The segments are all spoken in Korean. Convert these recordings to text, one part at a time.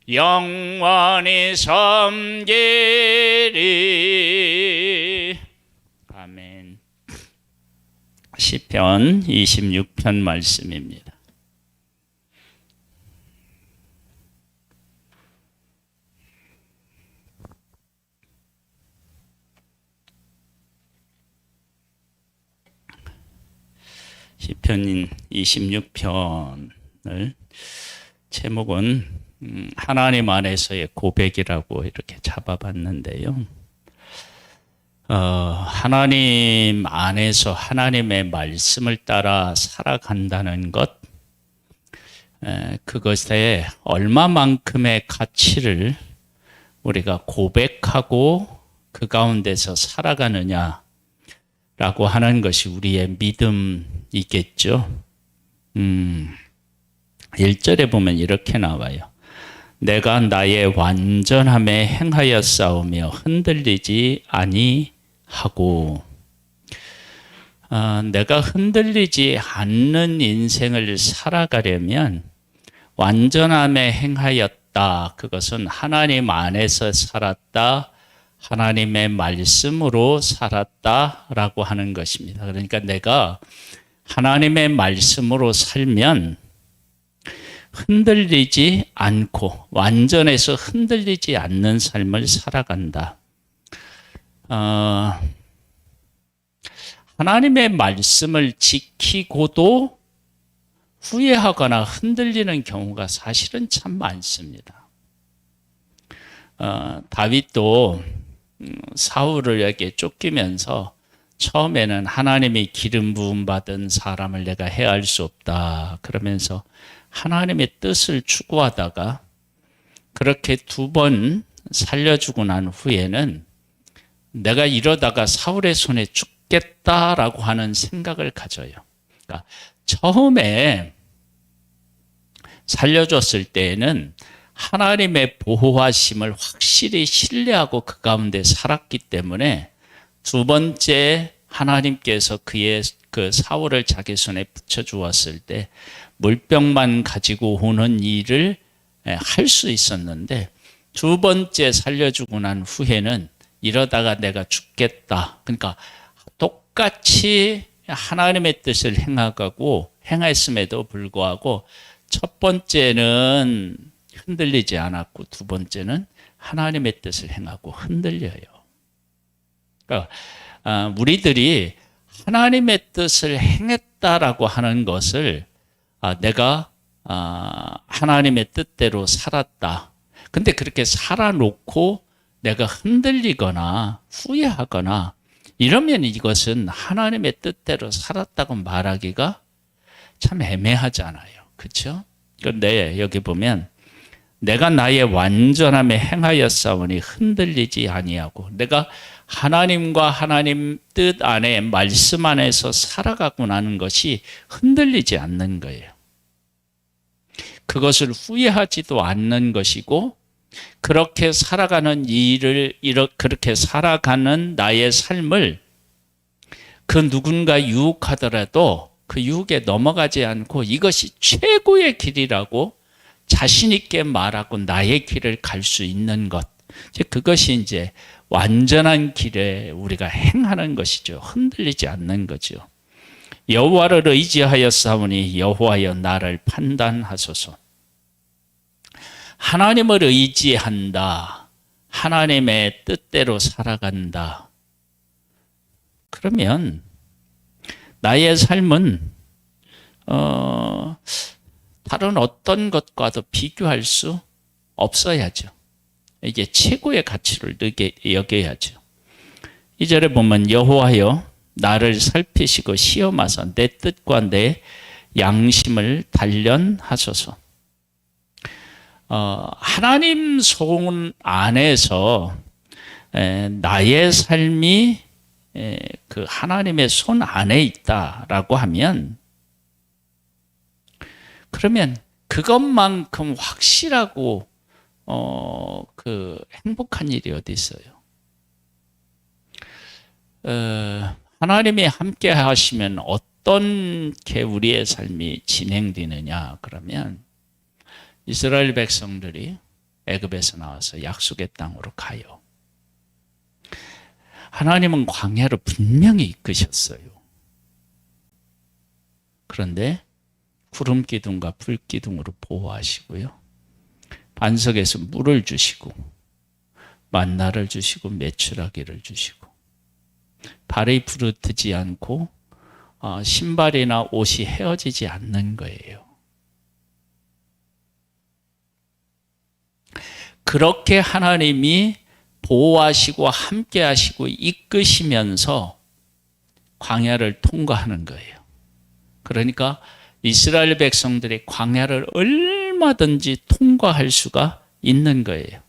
영원히 섬기리. 아멘. 시편 26편 말씀입니다. 시편 26편을 제목은 하나님 안에서의 고백이라고 이렇게 잡아봤는데요. 하나님 안에서 하나님의 말씀을 따라 살아간다는 것, 그것에 얼마만큼의 가치를 우리가 고백하고 그 가운데서 살아가느냐라고 하는 것이 우리의 믿음이겠죠. 1절에 보면 이렇게 나와요. 내가 나의 완전함에 행하여 싸우며 흔들리지 아니하고. 내가 흔들리지 않는 인생을 살아가려면 완전함에 행하였다. 그것은 하나님 안에서 살았다. 하나님의 말씀으로 살았다라고 하는 것입니다. 그러니까 내가 하나님의 말씀으로 살면 흔들리지 않고 완전해서 흔들리지 않는 삶을 살아간다. 하나님의 말씀을 지키고도 후회하거나 흔들리는 경우가 사실은 참 많습니다. 다윗도 사울에게 쫓기면서 처음에는 하나님이 기름 부음 받은 사람을 내가 해할 수 없다 그러면서 하나님의 뜻을 추구하다가 그렇게 2번 살려주고 난 후에는 내가 이러다가 사울의 손에 죽겠다라고 하는 생각을 가져요. 그러니까 처음에 살려줬을 때에는 하나님의 보호하심을 확실히 신뢰하고 그 가운데 살았기 때문에 2번째 하나님께서 그 사울을 자기 손에 붙여주었을 때 물병만 가지고 오는 일을 할 수 있었는데 2번째 살려주고 난 후에는 이러다가 내가 죽겠다. 그러니까 똑같이 하나님의 뜻을 행하고 행했음에도 불구하고 첫 번째는 흔들리지 않았고 2번째는 하나님의 뜻을 행하고 흔들려요. 그러니까 우리들이 하나님의 뜻을 행했다라고 하는 것을 내가 하나님의 뜻대로 살았다. 근데 그렇게 살아놓고 내가 흔들리거나 후회하거나 이러면 이것은 하나님의 뜻대로 살았다고 말하기가 참 애매하잖아요. 그렇죠? 그런데 여기 보면 내가 나의 완전함에 행하여 싸우니 흔들리지 아니하고 내가 하나님과 하나님 뜻 안에 말씀 안에서 살아가고 나는 것이 흔들리지 않는 거예요. 그것을 후회하지도 않는 것이고 그렇게 살아가는 그렇게 살아가는 나의 삶을 그 누군가 유혹하더라도 그 유혹에 넘어가지 않고 이것이 최고의 길이라고 자신 있게 말하고 나의 길을 갈 수 있는 것. 그것이 이제 완전한 길에 우리가 행하는 것이죠. 흔들리지 않는 거죠. 여호와를 의지하여 싸우니 여호와여 나를 판단하소서. 하나님을 의지한다. 하나님의 뜻대로 살아간다. 그러면 나의 삶은 다른 어떤 것과도 비교할 수 없어야죠. 이게 최고의 가치를 여겨야죠. 2절에 보면 여호와여 나를 살피시고 시험하사 내 뜻과 내 양심을 단련하소서. 하나님 손 안에서 나의 삶이 그 하나님의 손 안에 있다라고 하면 그러면 그것만큼 확실하고 그 행복한 일이 어디 있어요? 하나님이 함께 하시면 어떻게 우리의 삶이 진행되느냐 그러면 이스라엘 백성들이 애굽에서 나와서 약속의 땅으로 가요. 하나님은 광야로 분명히 이끄셨어요. 그런데 구름 기둥과 불 기둥으로 보호하시고요. 반석에서 물을 주시고 만나를 주시고 메추라기를 주시고 발이 부르트지 않고 신발이나 옷이 헤어지지 않는 거예요. 그렇게 하나님이 보호하시고 함께하시고 이끄시면서 광야를 통과하는 거예요. 그러니까 이스라엘 백성들이 광야를 얼마든지 통과할 수가 있는 거예요.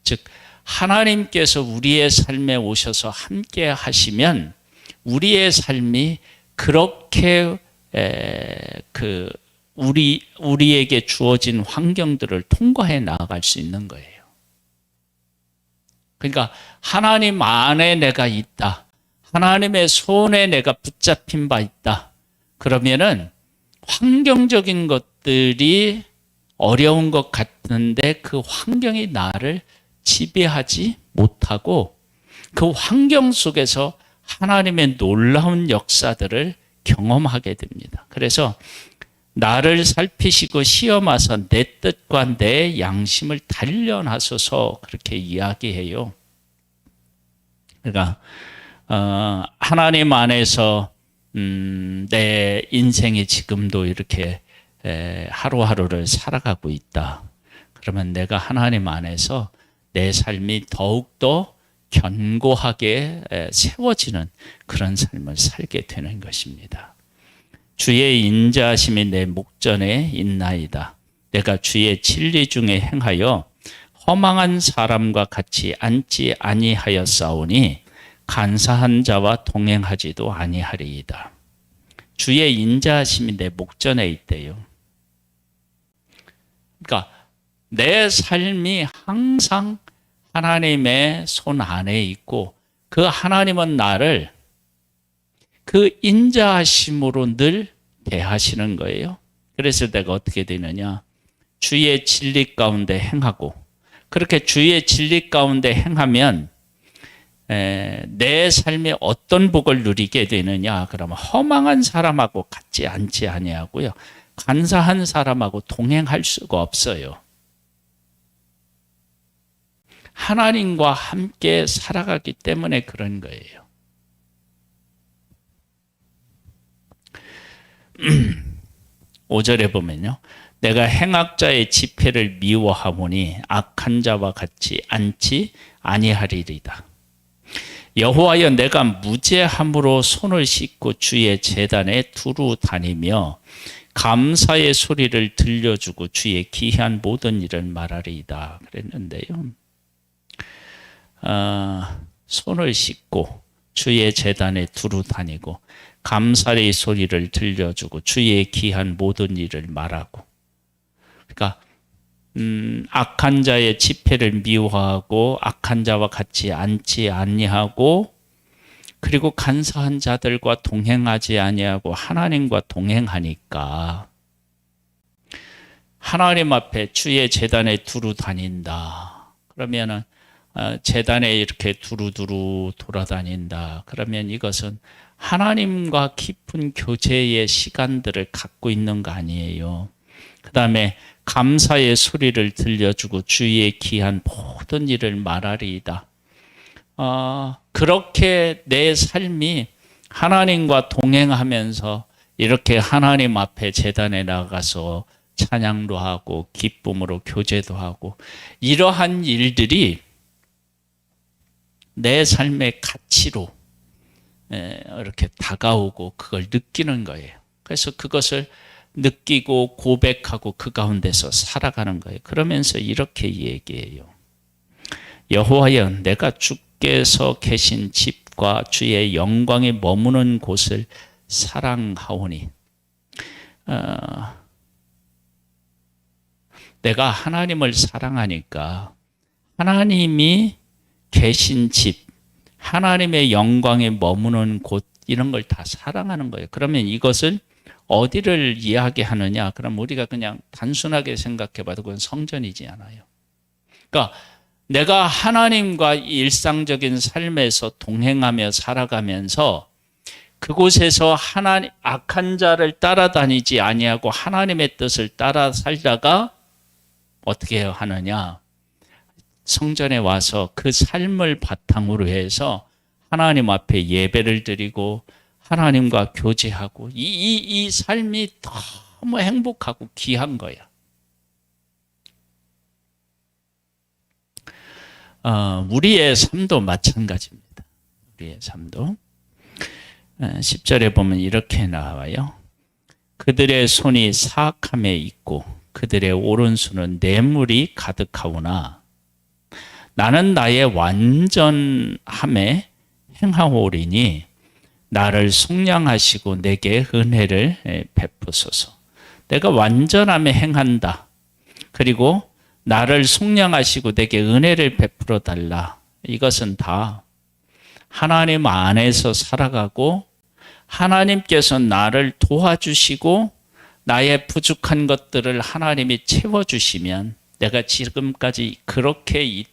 즉 하나님께서 우리의 삶에 오셔서 함께 하시면 우리의 삶이 그렇게 우리에게 주어진 환경들을 통과해 나아갈 수 있는 거예요. 그러니까 하나님 안에 내가 있다. 하나님의 손에 내가 붙잡힌 바 있다. 그러면은 환경적인 것들이 어려운 것 같은데 그 환경이 나를 지배하지 못하고 그 환경 속에서 하나님의 놀라운 역사들을 경험하게 됩니다. 그래서 나를 살피시고 시험하사 내 뜻과 내 양심을 단련하소서 그렇게 이야기해요. 그러니까 하나님 안에서 내 인생이 지금도 이렇게 하루하루를 살아가고 있다. 그러면 내가 하나님 안에서 내 삶이 더욱더 견고하게 세워지는 그런 삶을 살게 되는 것입니다. 주의 인자하심이 내 목전에 있나이다. 내가 주의 진리 중에 행하여 허망한 사람과 같이 앉지 아니하였사오니 간사한 자와 동행하지도 아니하리이다. 주의 인자하심이 내 목전에 있대요. 그러니까 내 삶이 항상 하나님의 손 안에 있고 그 하나님은 나를 그 인자하심으로 늘 대하시는 거예요. 그래서 내가 어떻게 되느냐? 주의 진리 가운데 행하고 그렇게 주의 진리 가운데 행하면 내 삶에 어떤 복을 누리게 되느냐? 그러면 허망한 사람하고 같지 않지 아니하고요. 간사한 사람하고 동행할 수가 없어요. 하나님과 함께 살아가기 때문에 그런 거예요. 5절에 보면요. 내가 행악자의 집회를 미워하오니 악한 자와 같이 앉지 아니하리이다. 여호와여 내가 무죄함으로 손을 씻고 주의 제단에 두루 다니며 감사의 소리를 들려주고 주의 기이한 모든 일을 말하리이다. 그랬는데요. 손을 씻고 주의 제단에 두루 다니고 감사의 소리를 들려주고 주의 기이한 모든 일을 말하고 그러니까 악한 자의 집회를 미워하고 악한 자와 같이 앉지 아니하고 그리고 간사한 자들과 동행하지 아니하고 하나님과 동행하니까 하나님 앞에 주의 제단에 두루 다닌다. 그러면은 제단에 이렇게 두루두루 돌아다닌다. 그러면 이것은 하나님과 깊은 교제의 시간들을 갖고 있는 거 아니에요. 그 다음에 감사의 소리를 들려주고 주의 기한 모든 일을 말하리이다. 그렇게 내 삶이 하나님과 동행하면서 이렇게 하나님 앞에 제단에 나가서 찬양도 하고 기쁨으로 교제도 하고 이러한 일들이 내 삶의 가치로 이렇게 다가오고 그걸 느끼는 거예요. 그래서 그것을 느끼고 고백하고 그 가운데서 살아가는 거예요. 그러면서 이렇게 얘기해요. 여호와여 내가 주께서 계신 집과 주의 영광이 머무는 곳을 사랑하오니 내가 하나님을 사랑하니까 하나님이 계신 집, 하나님의 영광에 머무는 곳 이런 걸 다 사랑하는 거예요. 그러면 이것을 어디를 이야기하느냐? 그럼 우리가 그냥 단순하게 생각해봐도 그건 성전이지 않아요. 그러니까 내가 하나님과 일상적인 삶에서 동행하며 살아가면서 그곳에서 악한 자를 따라다니지 아니하고 하나님의 뜻을 따라 살다가 어떻게 하느냐? 성전에 와서 그 삶을 바탕으로 해서 하나님 앞에 예배를 드리고 하나님과 교제하고 이 삶이 너무 행복하고 귀한 거야. 우리의 삶도 마찬가지입니다. 우리의 삶도 10절에 보면 이렇게 나와요. 그들의 손이 사악함에 있고 그들의 오른손은 뇌물이 가득하오나 나는 나의 완전함에 행하오리니 나를 속량하시고 내게 은혜를 베푸소서. 내가 완전함에 행한다. 그리고 나를 속량하시고 내게 은혜를 베풀어 달라. 이것은 다 하나님 안에서 살아가고 하나님께서 나를 도와주시고 나의 부족한 것들을 하나님이 채워주시면 내가 지금까지 그렇게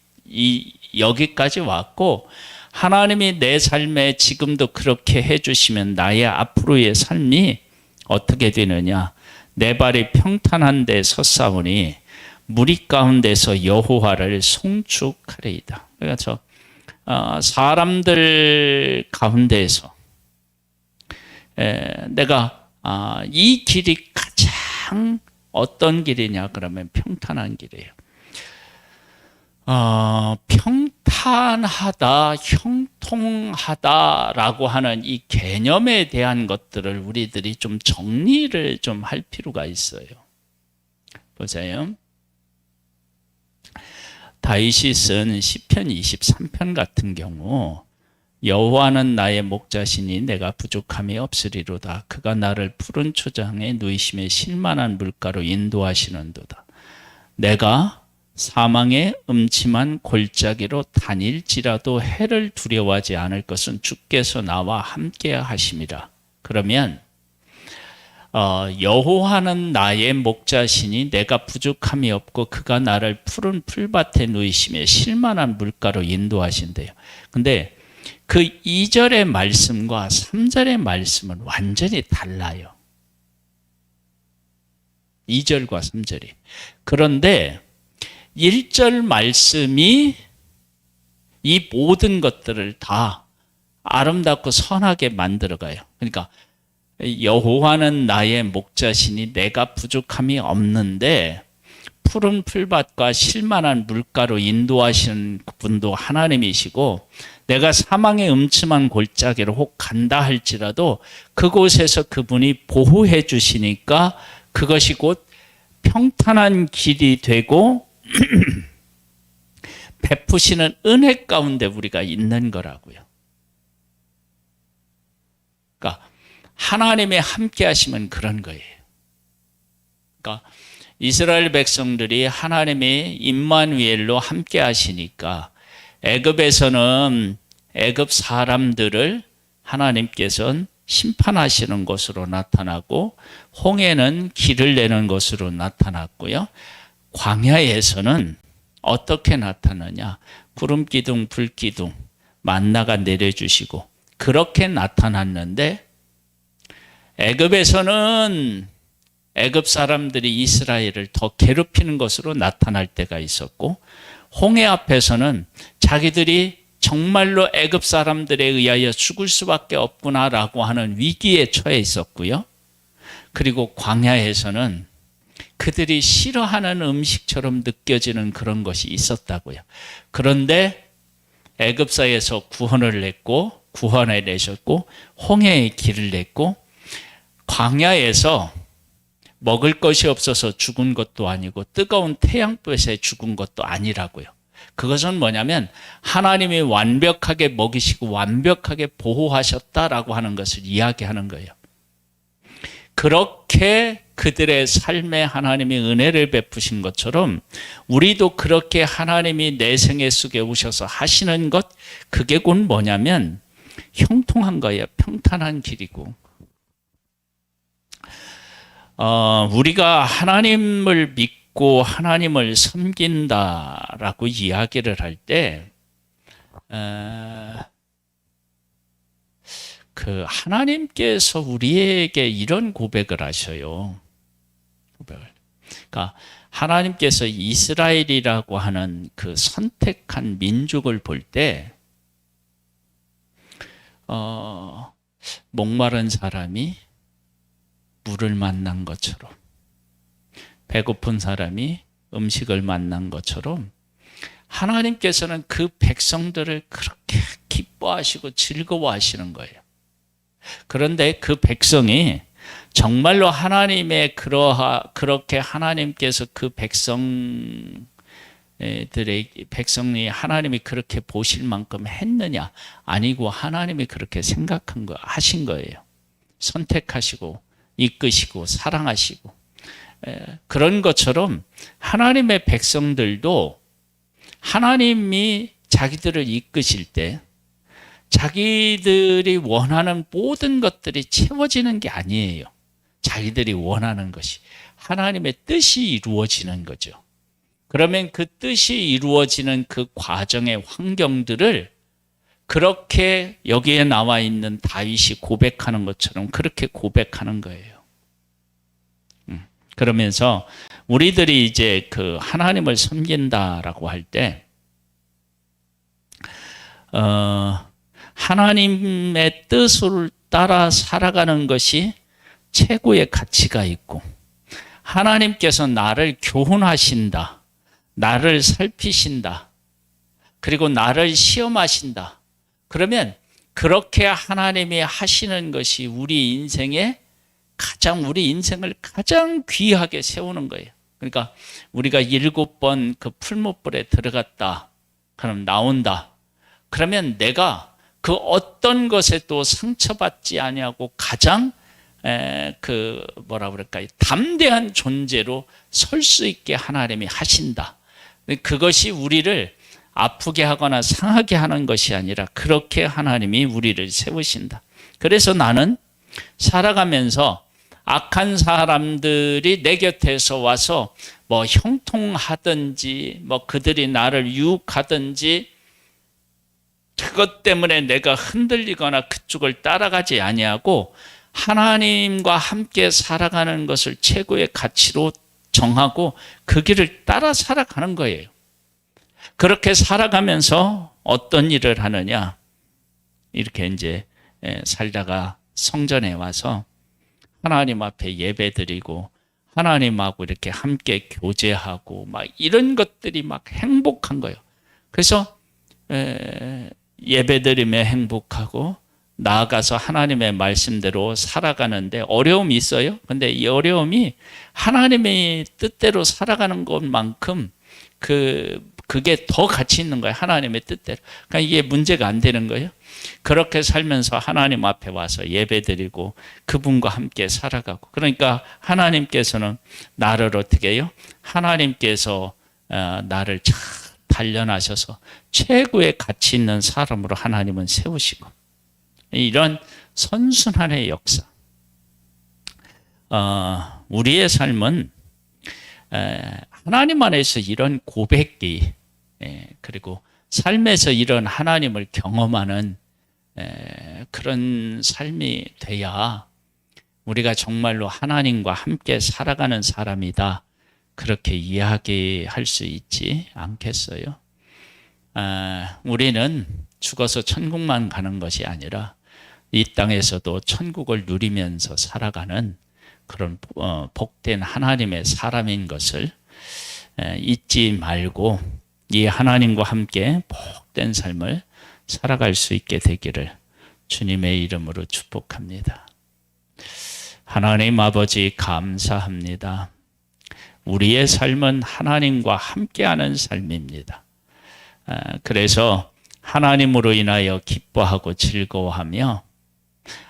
여기까지 왔고 하나님이 내 삶에 지금도 그렇게 해주시면 나의 앞으로의 삶이 어떻게 되느냐. 내 발이 평탄한 데 섰사오니 무리 가운데서 여호와를 송축하리이다. 그러니까 사람들 가운데에서 내가 이 길이 가장 어떤 길이냐 그러면 평탄한 길이에요. 평탄하다, 형통하다라고 하는 이 개념에 대한 것들을 우리들이 좀 정리를 좀 할 필요가 있어요. 보세요. 다윗이 쓴 시편 23편 같은 경우 여호와는 나의 목자시니 내가 부족함이 없으리로다. 그가 나를 푸른 초장에 누이심에 실만한 물가로 인도하시는도다. 내가 사망의 음침한 골짜기로 다닐지라도 해를 두려워하지 않을 것은 주께서 나와 함께 하심이라. 그러면 여호와는 나의 목자시니 내가 부족함이 없고 그가 나를 푸른 풀밭에 누이심에 실만한 물가로 인도하신대요. 근데 그 2절의 말씀과 3절의 말씀은 완전히 달라요. 2절과 3절이. 그런데 1절 말씀이 이 모든 것들을 다 아름답고 선하게 만들어가요. 그러니까 여호와는 나의 목자시니 내가 부족함이 없는데 푸른 풀밭과 실만한 물가로 인도하시는 분도 하나님이시고 내가 사망의 음침한 골짜기로 혹 간다 할지라도 그곳에서 그분이 보호해 주시니까 그것이 곧 평탄한 길이 되고 베푸시는 은혜 가운데 우리가 있는 거라고요. 그러니까 하나님의 함께 하시면 그런 거예요. 그러니까 이스라엘 백성들이 하나님의 임마누엘로 함께 하시니까 애굽에서는 애굽 사람들을 하나님께서는 심판하시는 것으로 나타나고 홍해는 길을 내는 것으로 나타났고요. 광야에서는 어떻게 나타나냐? 구름 기둥, 불 기둥, 만나가 내려주시고 그렇게 나타났는데 애굽에서는 애굽 사람들이 이스라엘을 더 괴롭히는 것으로 나타날 때가 있었고 홍해 앞에서는 자기들이 정말로 애굽 사람들에 의하여 죽을 수밖에 없구나라고 하는 위기에 처해 있었고요. 그리고 광야에서는 그들이 싫어하는 음식처럼 느껴지는 그런 것이 있었다고요. 그런데 애굽사에서 구원을 냈고 구원을 내셨고 홍해의 길을 냈고 광야에서 먹을 것이 없어서 죽은 것도 아니고 뜨거운 태양볕에 죽은 것도 아니라고요. 그것은 뭐냐면 하나님이 완벽하게 먹이시고 완벽하게 보호하셨다라고 하는 것을 이야기하는 거예요. 그렇게 그들의 삶에 하나님이 은혜를 베푸신 것처럼 우리도 그렇게 하나님이 내 생애 속에 오셔서 하시는 것, 그게 곧 뭐냐면 형통한 거예요. 평탄한 길이고. 우리가 하나님을 믿고 하나님을 섬긴다라고 이야기를 할 때, 그 하나님께서 우리에게 이런 고백을 하셔요. 그러니까 하나님께서 이스라엘이라고 하는 그 선택한 민족을 볼 때, 목마른 사람이 물을 만난 것처럼, 배고픈 사람이 음식을 만난 것처럼 하나님께서는 그 백성들을 그렇게 기뻐하시고 즐거워하시는 거예요. 그런데 그 백성이 정말로 그렇게 하나님께서 그 백성이 하나님이 그렇게 보실 만큼 했느냐? 아니고 하나님이 그렇게 하신 거예요. 선택하시고 이끄시고 사랑하시고. 그런 것처럼 하나님의 백성들도 하나님이 자기들을 이끄실 때 자기들이 원하는 모든 것들이 채워지는 게 아니에요. 자기들이 원하는 것이 하나님의 뜻이 이루어지는 거죠. 그러면 그 뜻이 이루어지는 그 과정의 환경들을 그렇게 여기에 나와 있는 다윗이 고백하는 것처럼 그렇게 고백하는 거예요. 그러면서 우리들이 이제 그 하나님을 섬긴다라고 할 때, 하나님의 뜻을 따라 살아가는 것이 최고의 가치가 있고, 하나님께서 나를 교훈하신다, 나를 살피신다, 그리고 나를 시험하신다. 그러면 그렇게 하나님이 하시는 것이 우리 인생을 가장 귀하게 세우는 거예요. 그러니까 우리가 7번 그 풀무불에 들어갔다. 그럼 나온다. 그러면 내가 그 어떤 것에 또 상처받지 아니하고 가장 담대한 존재로 설 수 있게 하나님이 하신다. 그것이 우리를 아프게 하거나 상하게 하는 것이 아니라 그렇게 하나님이 우리를 세우신다. 그래서 나는 살아가면서 악한 사람들이 내 곁에서 와서 뭐 형통하든지 그들이 나를 유혹하든지 그것 때문에 내가 흔들리거나 그쪽을 따라가지 아니하고 하나님과 함께 살아가는 것을 최고의 가치로 정하고 그 길을 따라 살아가는 거예요. 그렇게 살아가면서 어떤 일을 하느냐? 이렇게 이제 살다가 성전에 와서 하나님 앞에 예배드리고 하나님하고 이렇게 함께 교제하고 이런 것들이 행복한 거예요. 그래서 예배드리며 행복하고 나아가서 하나님의 말씀대로 살아가는데 어려움이 있어요. 근데 이 어려움이 하나님의 뜻대로 살아가는 것만큼 그게 더 가치 있는 거예요. 하나님의 뜻대로. 그러니까 이게 문제가 안 되는 거예요. 그렇게 살면서 하나님 앞에 와서 예배드리고 그분과 함께 살아가고. 그러니까 하나님께서는 나를 어떻게 해요? 하나님께서 나를 잘 단련하셔서 최고의 가치 있는 사람으로 하나님은 세우시고, 이런 선순환의 역사. 우리의 삶은 하나님 안에서 이런 고백이, 그리고 삶에서 이런 하나님을 경험하는 그런 삶이 돼야 우리가 정말로 하나님과 함께 살아가는 사람이다, 그렇게 이야기할 수 있지 않겠어요? 우리는 죽어서 천국만 가는 것이 아니라 이 땅에서도 천국을 누리면서 살아가는 그런 복된 하나님의 사람인 것을 잊지 말고 이 하나님과 함께 복된 삶을 살아갈 수 있게 되기를 주님의 이름으로 축복합니다. 하나님 아버지, 감사합니다. 우리의 삶은 하나님과 함께하는 삶입니다. 그래서 하나님으로 인하여 기뻐하고 즐거워하며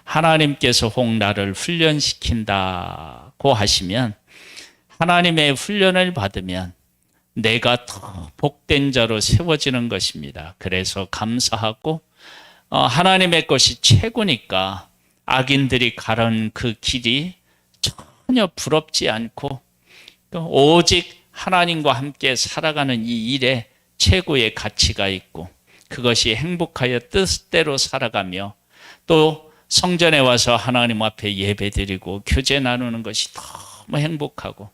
하나님께서 혹 나를 훈련시킨다고 하시면 하나님의 훈련을 받으면 내가 더 복된 자로 세워지는 것입니다. 그래서 감사하고 하나님의 것이 최고니까 악인들이 가는 그 길이 전혀 부럽지 않고 오직 하나님과 함께 살아가는 이 일에 최고의 가치가 있고 그것이 행복하여 뜻대로 살아가며 또 성전에 와서 하나님 앞에 예배드리고 교제 나누는 것이 너무 행복하고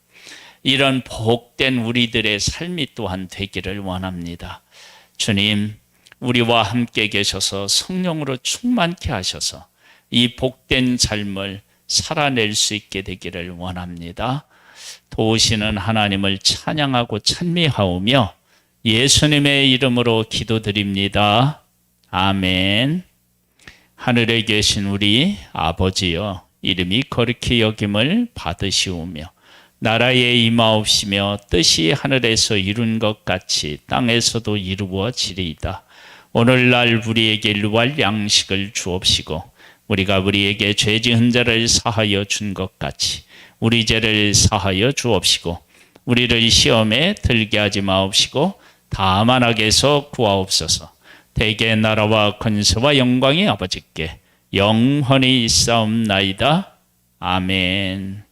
이런 복된 우리들의 삶이 또한 되기를 원합니다. 주님, 우리와 함께 계셔서 성령으로 충만케 하셔서 이 복된 삶을 살아낼 수 있게 되기를 원합니다. 도우시는 하나님을 찬양하고 찬미하오며 예수님의 이름으로 기도드립니다. 아멘. 하늘에 계신 우리 아버지여, 이름이 거룩히 여김을 받으시오며 나라에 임하옵시며 뜻이 하늘에서 이룬 것 같이 땅에서도 이루어지리이다. 오늘날 우리에게 일용할 양식을 주옵시고 우리가 우리에게 죄 지은 자를 사하여 준 것 같이 우리 죄를 사하여 주옵시고 우리를 시험에 들게 하지 마옵시고 다만 악에서 구하옵소서. 대개 나라와 권세와 영광이 아버지께 영원히 있사옵나이다. 아멘.